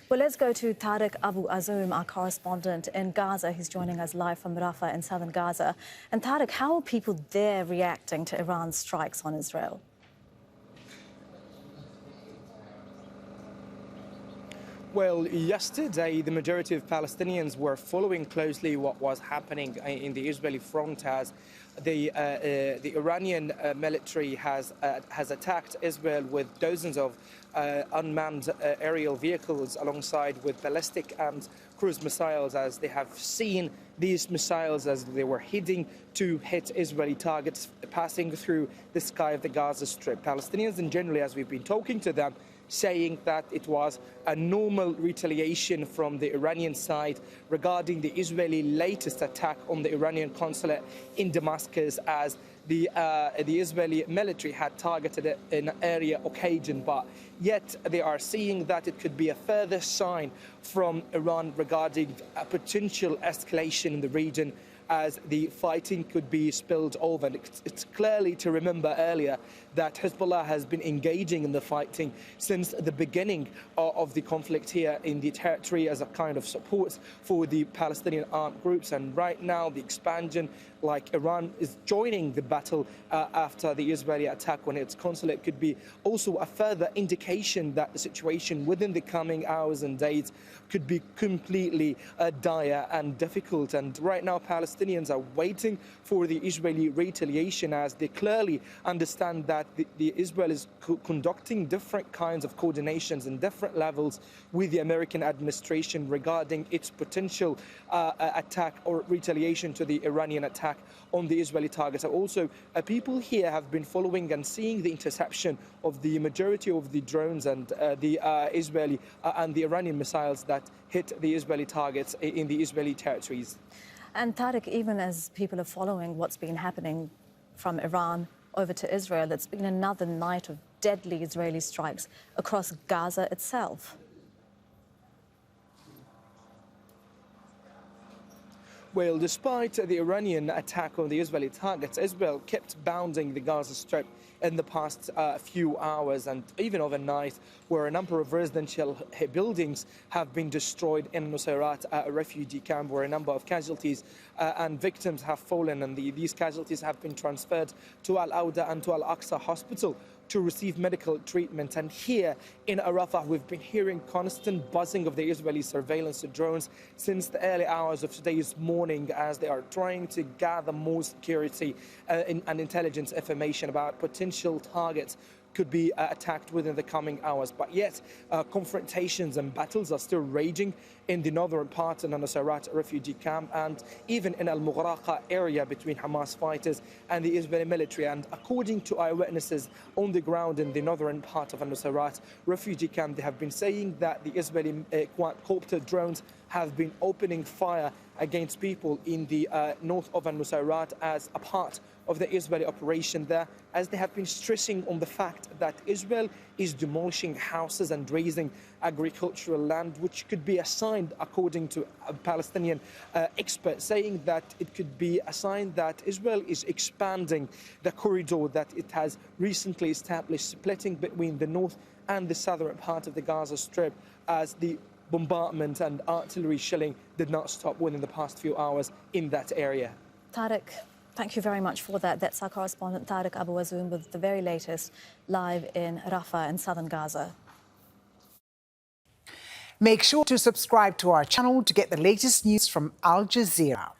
Well, let's go to Tareq Abu Azoum, our correspondent in Gaza. He's joining us live from Rafah in southern Gaza. And Tareq, how are people there reacting to Iran's strikes on Israel? Well, yesterday, the majority of Palestinians were following closely what was happening in the Israeli front as the Iranian military has attacked Israel with dozens of unmanned aerial vehicles alongside with ballistic and cruise missiles, as they have seen these missiles as they were heading to hit Israeli targets passing through the sky of the Gaza Strip. Palestinians in general, as we've been talking to them, saying that it was a normal retaliation from the Iranian side regarding the Israeli latest attack on the Iranian consulate in Damascus, as the Israeli military had targeted it in an area occasion, but yet they are seeing that it could be a further sign from Iran regarding a potential escalation in the region, as the fighting could be spilled over. And it's clearly to remember earlier that Hezbollah has been engaging in the fighting since the beginning of the conflict here in the territory as a kind of support for the Palestinian armed groups. And right now the expansion, like Iran, is joining the battle after the Israeli attack on its consulate, could be also a further indication that the situation within the coming hours and days could be completely dire and difficult. And right now Palestinians are waiting for the Israeli retaliation, as they clearly understand that the Israel is conducting different kinds of coordinations in different levels with the American administration regarding its potential attack or retaliation to the Iranian attack on the Israeli targets. Also, people here have been following and seeing the interception of the majority of the drones and the Israeli and the Iranian missiles that hit the Israeli targets in the Israeli territories. And Tareq, even as people are following what's been happening from Iran over to Israel, it's been another night of deadly Israeli strikes across Gaza itself. Well, despite the Iranian attack on the Israeli targets, Israel kept bounding the Gaza Strip in the past few hours and even overnight, where a number of residential buildings have been destroyed in Nuseirat, a refugee camp, where a number of casualties and victims have fallen, and these casualties have been transferred to al-Awda and to al-Aqsa hospital to receive medical treatment. And here in Rafah, we've been hearing constant buzzing of the Israeli surveillance drones since the early hours of today's morning, as they are trying to gather more security and intelligence information about potential targets could be attacked within the coming hours. But yet, confrontations and battles are still raging in the northern part of the Nuseirat refugee camp, and even in al-Mughraqa area between Hamas fighters and the Israeli military. And according to eyewitnesses on the ground in the northern part of the Nuseirat refugee camp, they have been saying that the Israeli quadcopter drones have been opening fire against people in the north of Nuseirat as a part of the Israeli operation there, as they have been stressing on the fact that Israel is demolishing houses and razing agricultural land, which could be a sign, according to a Palestinian expert, saying that it could be a sign that Israel is expanding the corridor that it has recently established, splitting between the north and the southern part of the Gaza Strip, as the bombardment and artillery shelling did not stop within the past few hours in that area. Tareq, thank you very much for that. That's our correspondent Tareq Abu Azoum with the very latest live in Rafah in southern Gaza. Make sure to subscribe to our channel to get the latest news from Al Jazeera.